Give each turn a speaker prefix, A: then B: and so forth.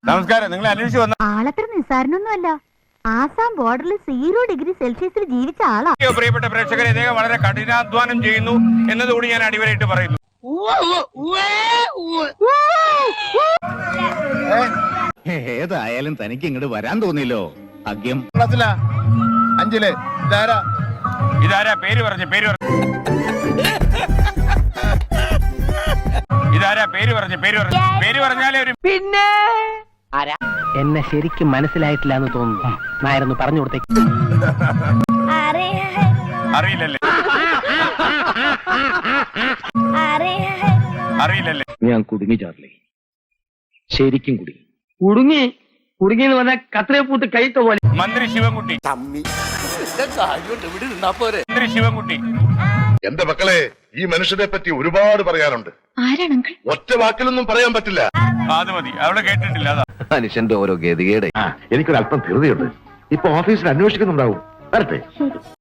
A: നമസ്കാരം. നിങ്ങൾ അന്വേഷിച്ചു വന്ന
B: ആളത്ര നിസ്സാരനൊന്നുമല്ല. ആസാം ബോർഡറിൽ 0 ഡിഗ്രി സെൽഷ്യസിൽ ജീവിച്ച ആളാ.
A: പ്രിയപ്പെട്ട പ്രേക്ഷകരെ, ഇദ്ദേഹം വളരെ കഠിനാധ്വാനം ചെയ്യുന്നു എന്നതുകൂടി ഞാൻ അടിവരായിട്ട് പറയുന്നു.
C: ഏതായാലും തനിക്ക് ഇങ്ങോട്ട് വരാൻ തോന്നിയല്ലോ. ഭാഗ്യം.
D: 5
A: ഇതാരാ? പേര് പറഞ്ഞു. ഇതാരാ? പേര് പറഞ്ഞാലേ ഒരു
E: പിന്നെ എന്നെ ശരിക്കും മനസ്സിലായിട്ടില്ല എന്ന് തോന്നുന്നു. നായരൊന്ന് പറഞ്ഞു കൊടുത്തേ.
A: അറിയില്ലല്ലേ?
C: ഞാൻ കുടുങ്ങി ചാർലി, ശരിക്കും കുടുങ്ങിന്ന് പറഞ്ഞാൽ കത്രയെ പൂത്ത് കൈത്ത പോലെ.
A: മന്ത്രി ശിവൻകുട്ടി.
D: എന്റെ മക്കളെ, ഈ മനുഷ്യനെ പറ്റി ഒരുപാട് പറയാനുണ്ട്. ഒറ്റ വാക്കിലൊന്നും പറയാൻ പറ്റില്ല.
A: അത് മതി, അവിടെ കേട്ടിട്ടില്ല. അതാ
C: മനുഷ്യന്റെ ഓരോ ഗതികേടെ. എനിക്കൊരല്പം ധൃതിയുണ്ട്. ഇപ്പൊ ഓഫീസിൽ അന്വേഷിക്കുന്നുണ്ടാവും. വരട്ടെ.